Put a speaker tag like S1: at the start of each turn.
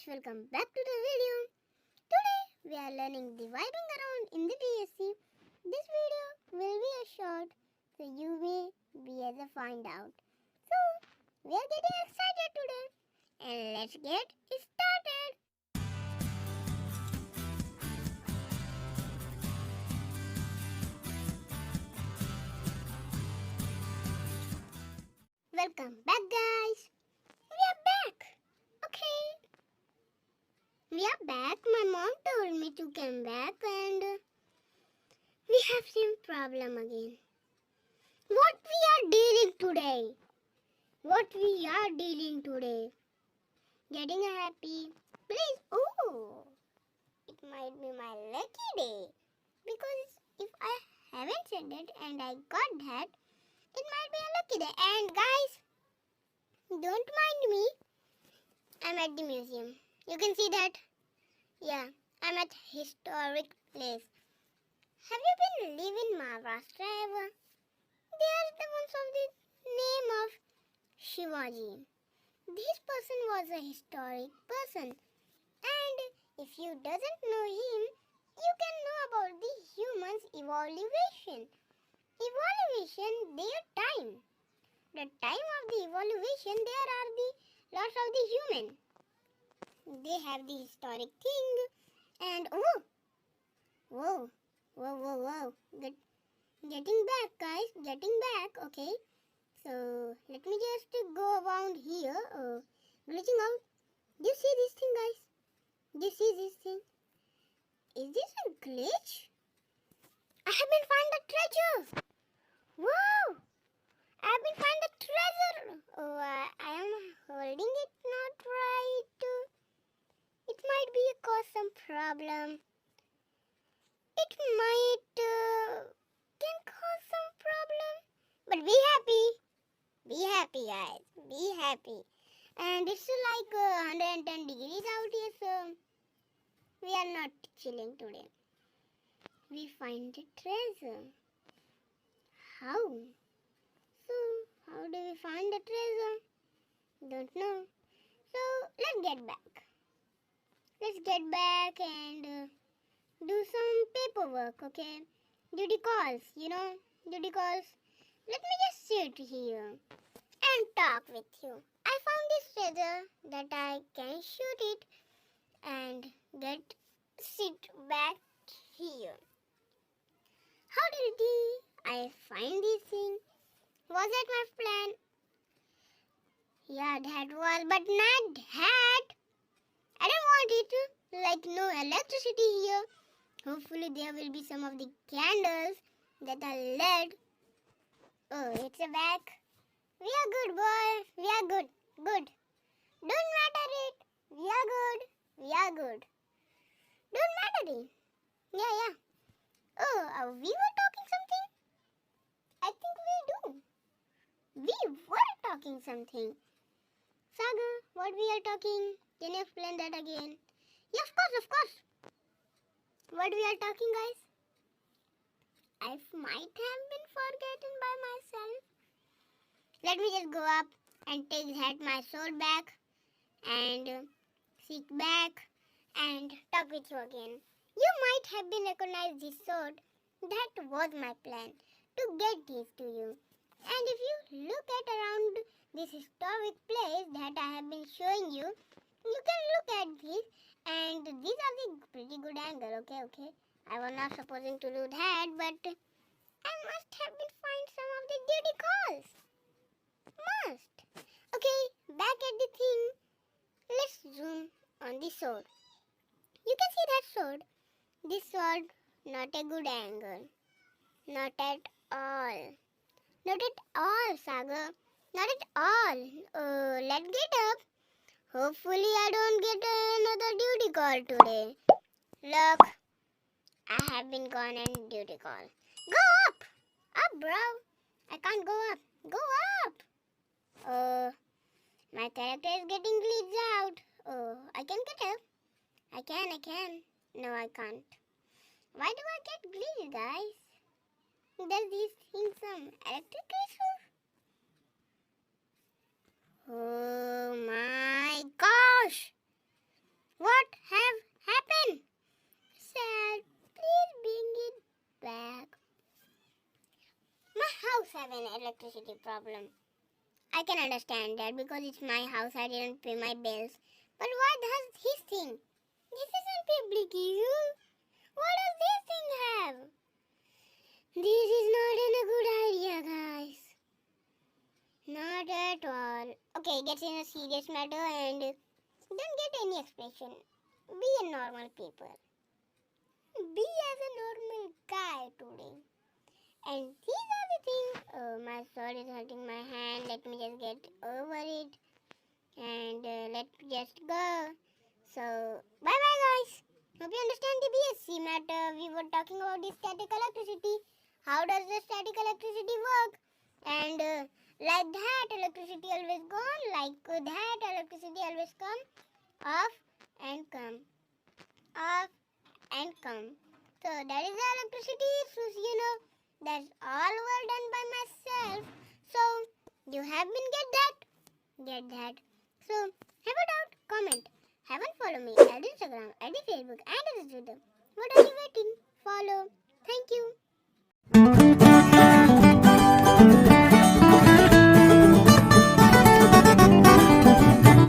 S1: welcome back to the video. Today we are learning the wiping around in the PSC. This video will be a short so you may be able to find out. So we are getting excited today and let's get started. Welcome back guys. We are back. Okay. We are back. My mom told me to come back and we have same problem again. What we are dealing today? Getting a happy. Please. Oh. It might be my lucky day. Because if I haven't said that and I got that, it might be a lucky day. And guys, don't mind me. I'm at the museum. You can see that? Yeah, I'm at historic place. Have you been living in Maharashtra ever? They are the ones of the name of Shivaji. This person was a historic person. And if you doesn't know him, you can know about the humans' evaluation. Evaluation, their time. The time of the evaluation, there are the lots of the human. They have the historic thing and whoa. Getting back guys, okay. So let me just go around here, glitching out. Do you see this thing guys? Do you see this thing? Is this a glitch? I have been found the treasure. Wow! I have been found the treasure. Oh, I am holding it not right. It might be cause some problem. It might can cause some problem. But be happy. Be happy guys. Be happy. And it's like 110 degrees out here, so we are not chilling today. We find the treasure. How? So, how do we find the treasure? Don't know. So, let's get back. Let's get back and do some paperwork, okay? Duty calls, duty calls. Let me just sit here and talk with you. I found this treasure that I can shoot it and sit back here. How did I find this thing? Was that my plan? Yeah, that was, but not that. I don't want it like no electricity here. Hopefully there will be some of the candles that are LED. Oh, it's a back. We are good, boy. We are good. Good. Don't matter it. We are good. Don't matter it. Yeah. Oh, we were talking something? I think we do. We were talking something. Saga, what we are talking? Can you explain that again? Yeah, of course. What we are talking, guys? I might have been forgotten by myself. Let me just go up and take my sword back and sit back and talk with you again. You might have been recognized this sword. That was my plan, to get this to you. And if you look at around this historic place that I have been showing you, you can look at this and these are the pretty good angle, okay. I was not supposing to do that, but I must have been find some of the duty calls. Must. Okay, back at the thing. Let's zoom on the sword. You can see that sword. This sword, not a good angle. Not at all. Not at all, Saga. Not at all. Let's get up. Hopefully I don't get another duty call today. Look, I have been gone on duty call. Go up! Up, bro. I can't go up. Go up. My character is getting glitched out. Oh, I can get up. I can. No, I can't. Why do I get glitched, guys? Does this thing some electric issue? Oh my gosh! an electricity problem. I can understand that because it's my house, I didn't pay my bills. But what does his think? This isn't public issue. What does this thing have? This is not a good idea, guys. Not at all. Okay, that's in a serious matter and don't get any explanation. Be a normal people. Be as a normal guy today. And these are the things. Oh, my sword is hurting my hand. Let me just get over it. And let's just go. So, bye-bye guys. Hope you understand the BSc matter. We were talking about the static electricity. How does the static electricity work? And like that electricity always gone. Like that electricity always come. Off and come. Off and come. So that is the electricity issues, That's all were done by myself. So you have been get that. So have a doubt, comment. Haven't follow me at Instagram, at Facebook, and at Twitter. What are you waiting? Follow. Thank you.